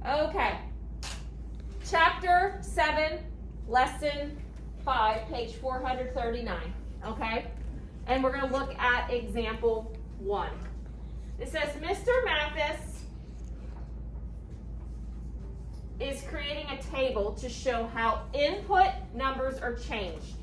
Okay. Chapter 7, lesson 5, page 439. Okay? And we're going to look at example 1. It says, Mr. Mathis is creating a table to show how input numbers are changed.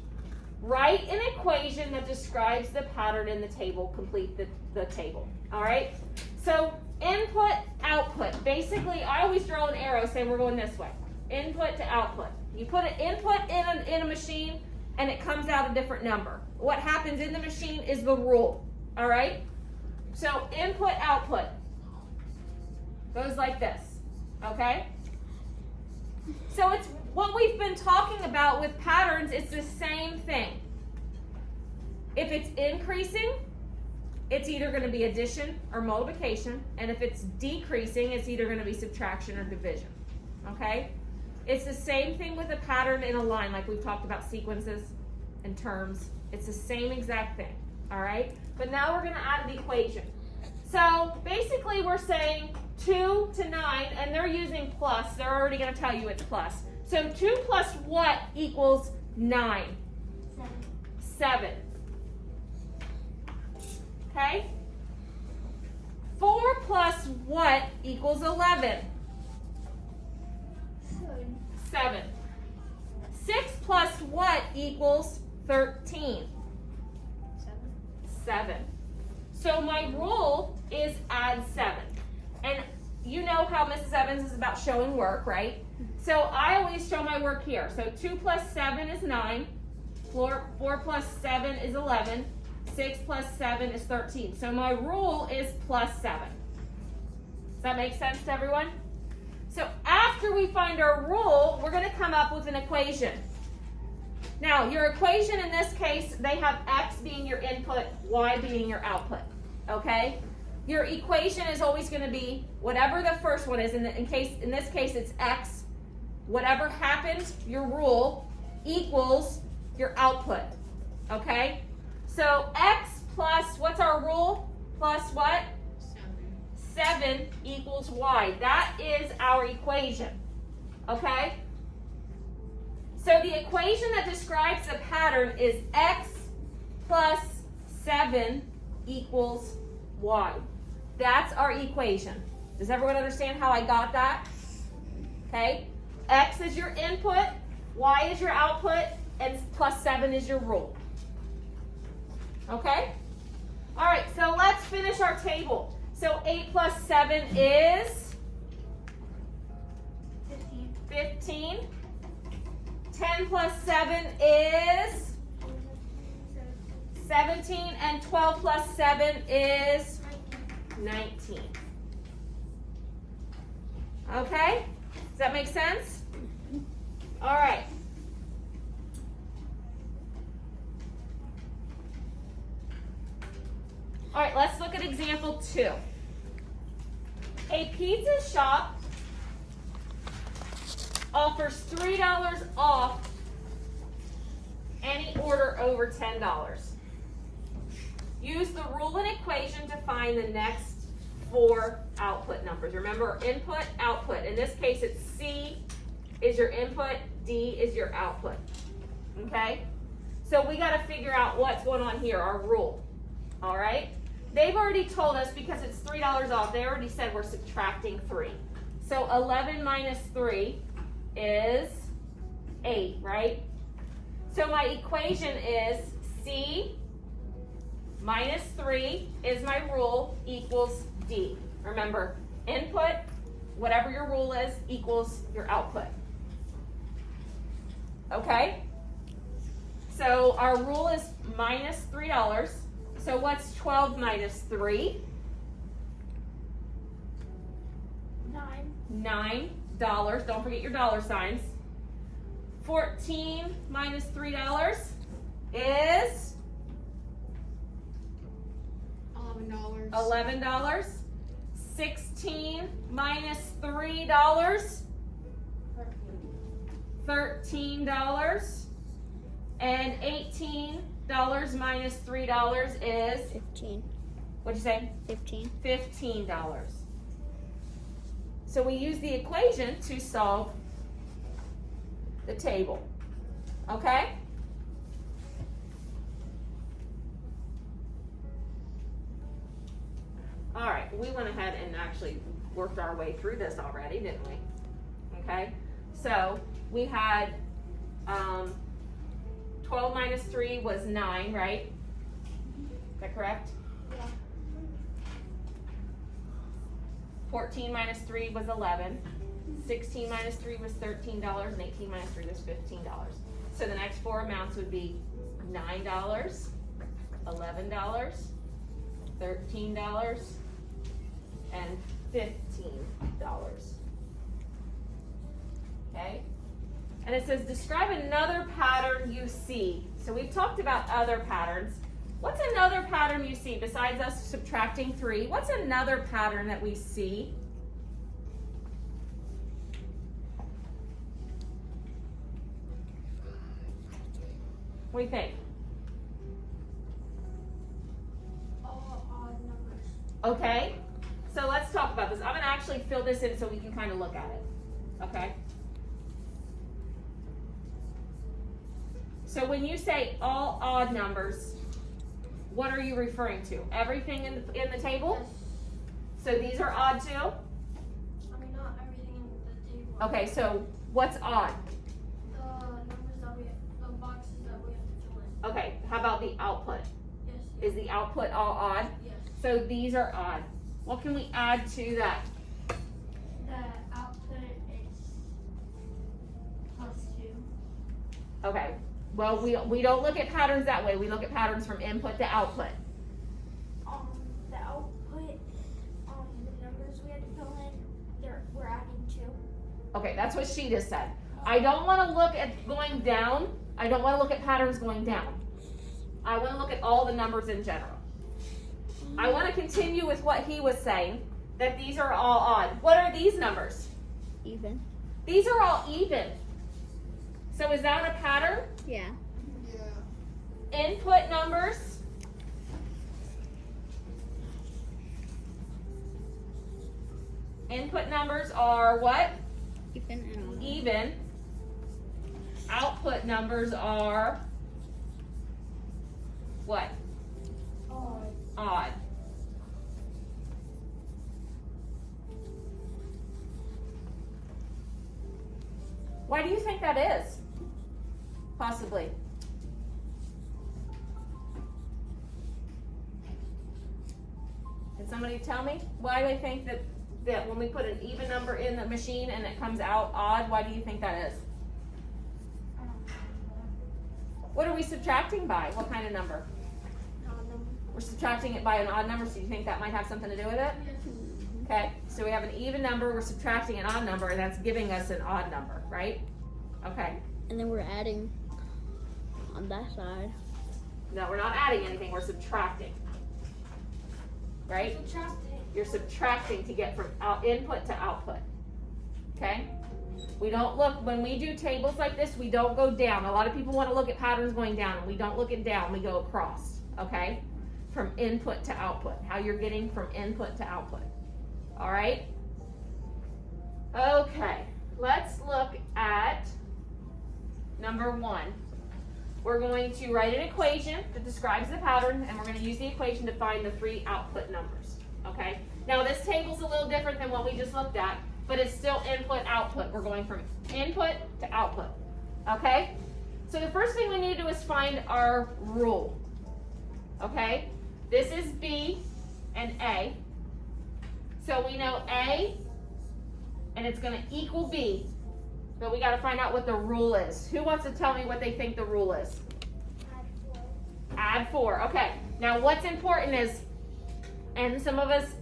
Write an equation that describes the pattern in the table. Complete the table. All right? So input, output. Basically, I always draw an arrow saying we're going this way. Input to output. You put an input in a machine and it comes out a different number. What happens in the machine is the rule. All right? So input, output goes like this. Okay? So it's what we've been talking about with patterns. It's the same thing. If it's increasing, it's either going to be addition or multiplication. And if it's decreasing, it's either going to be subtraction or division. Okay? It's the same thing with a pattern in a line, like we've talked about sequences and terms. It's the same exact thing. All right? But now we're going to add the equation. So basically we're saying 2 to 9, and they're using plus. They're already going to tell you it's plus. So 2 plus what equals 9? 7. Okay? 4 plus what equals 11? 7. 6 plus what equals 13? 7. So my rule is add 7. And you know how Mrs. Evans is about showing work, right? So I always show my work here. So 2 plus 7 is 9. 4 plus 7 is 11. 6 plus 7 is 13. So my rule is plus 7. Does that make sense to everyone? So after we find our rule, we're going to come up with an equation. Now, your equation in this case, they have x being your input, y being your output. Okay? Your equation is always going to be whatever the first one is. In this case, it's x. Whatever happens, your rule equals your output. Okay? So x plus, what's our rule? Plus what? 7 equals y. That is our equation. Okay? So the equation that describes the pattern is x plus 7 equals y. That's our equation. Does everyone understand how I got that? Okay? X is your input, y is your output, and plus 7 is your rule. Okay? All right, so let's finish our table. So 8 plus 7 is 15. 10 plus 7 is 17. And 12 plus 7 is 19. Okay? Does that make sense? All right. All right, let's look at example 2. A pizza shop offers $3 off any order over $10. Use the rule and equation to find the next 4 output numbers. Remember, input, output. In this case, it's C is your input, D is your output. Okay? So we got to figure out what's going on here, our rule. All right? They've already told us because it's $3 off. They already said we're subtracting 3. So 11 minus 3 is 8, right? So my equation is C minus 3 is my rule equals D. Remember, input, whatever your rule is, equals your output. Okay? So our rule is minus $3. So what's 12 minus 3? $9. Don't forget your dollar signs. 14 minus $3 is $11. 16 minus $3, $13. And $18 minus $3 is 15. What'd you say? 15. $15. So we use the equation to solve the table. Okay? All right, we went ahead and actually worked our way through this already, didn't we? Okay, so we had 12 minus 3 was 9, right? Is that correct? Yeah. 14 minus 3 was 11. 16 minus 3 was $13, and 18 minus 3 was $15. So the next four amounts would be $9, $11, $13, and $15. Okay? And it says describe another pattern you see. So we've talked about other patterns. What's another pattern you see besides us subtracting 3? What's another pattern that we see? What do you think? All odd numbers. Okay, so let's talk about this. I'm going to actually fill this in so we can kind of look at it. Okay? So when you say all odd numbers, what are you referring to? Everything in the table? Yes. So these are odd too? I mean, not everything in the table. Okay, so what's odd? The numbers that the boxes that we have to fill in. Okay, how about the output? Yes. Is the output all odd? Yes. So these are odd. What can we add to that? The output is +2. Okay, well, we don't look at patterns that way. We look at patterns from input to output. The output, the numbers we had to fill in, we're adding 2. Okay, that's what she just said. I don't want to look at going down. I don't want to look at patterns going down. I want to look at all the numbers in general. I want to continue with what he was saying, that these are all odd. What are these numbers? Even. These are all even. So is that a pattern? Yeah. Input numbers. Input numbers are what? Even and odd. Even. Output numbers are what? Odd. Why do you think that is? Possibly. Can somebody tell me why they think that when we put an even number in the machine and it comes out odd, why do you think that is? What are we subtracting by? What kind of number? We're subtracting it by an odd number, so you think that might have something to do with it? Okay, so we have an even number, we're subtracting an odd number, and that's giving us an odd number, right? Okay. And then we're adding on that side. No, we're not adding anything, we're subtracting. Right? You're subtracting to get from input to output. Okay? We don't look, when we do tables like this, we don't go down. A lot of people want to look at patterns going down, and we don't look it down, we go across. Okay? From input to output. How you're getting from input to output. All right? Okay, let's look at number 1. We're going to write an equation that describes the pattern, and we're going to use the equation to find the 3 output numbers. Okay? Now this table's a little different than what we just looked at, but it's still input, output. We're going from input to output. Okay? So the first thing we need to do is find our rule. Okay? This is B and A. So we know A, and it's going to equal B. But we got to find out what the rule is. Who wants to tell me what they think the rule is? Add 4. Okay. Now what's important is, and some of us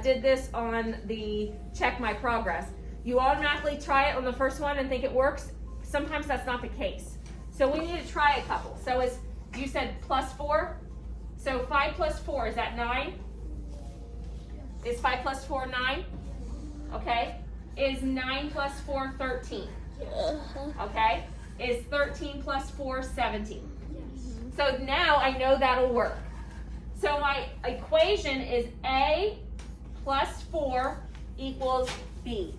did this on the check my progress. You automatically try it on the first one and think it works. Sometimes that's not the case. So we need to try a couple. So as you said +4. So 5 plus 4, is that 9? Is 5 plus 4 9? Okay. Is 9 plus 4 13? Okay. Is 13 plus 4 17? So now I know that'll work. So my equation is A plus 4 equals B.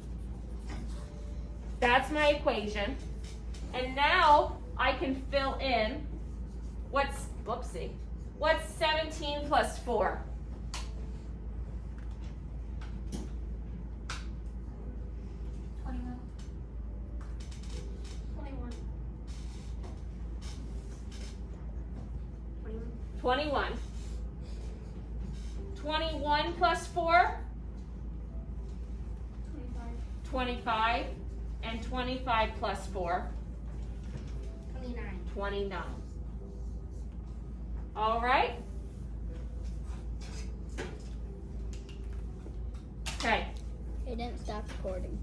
That's my equation. And now I can fill in what's 17 plus 4? 21. 21. 21. 21 plus 4? 25. 25. And 25 plus 4? 29. 29. All right? Okay. It didn't stop recording.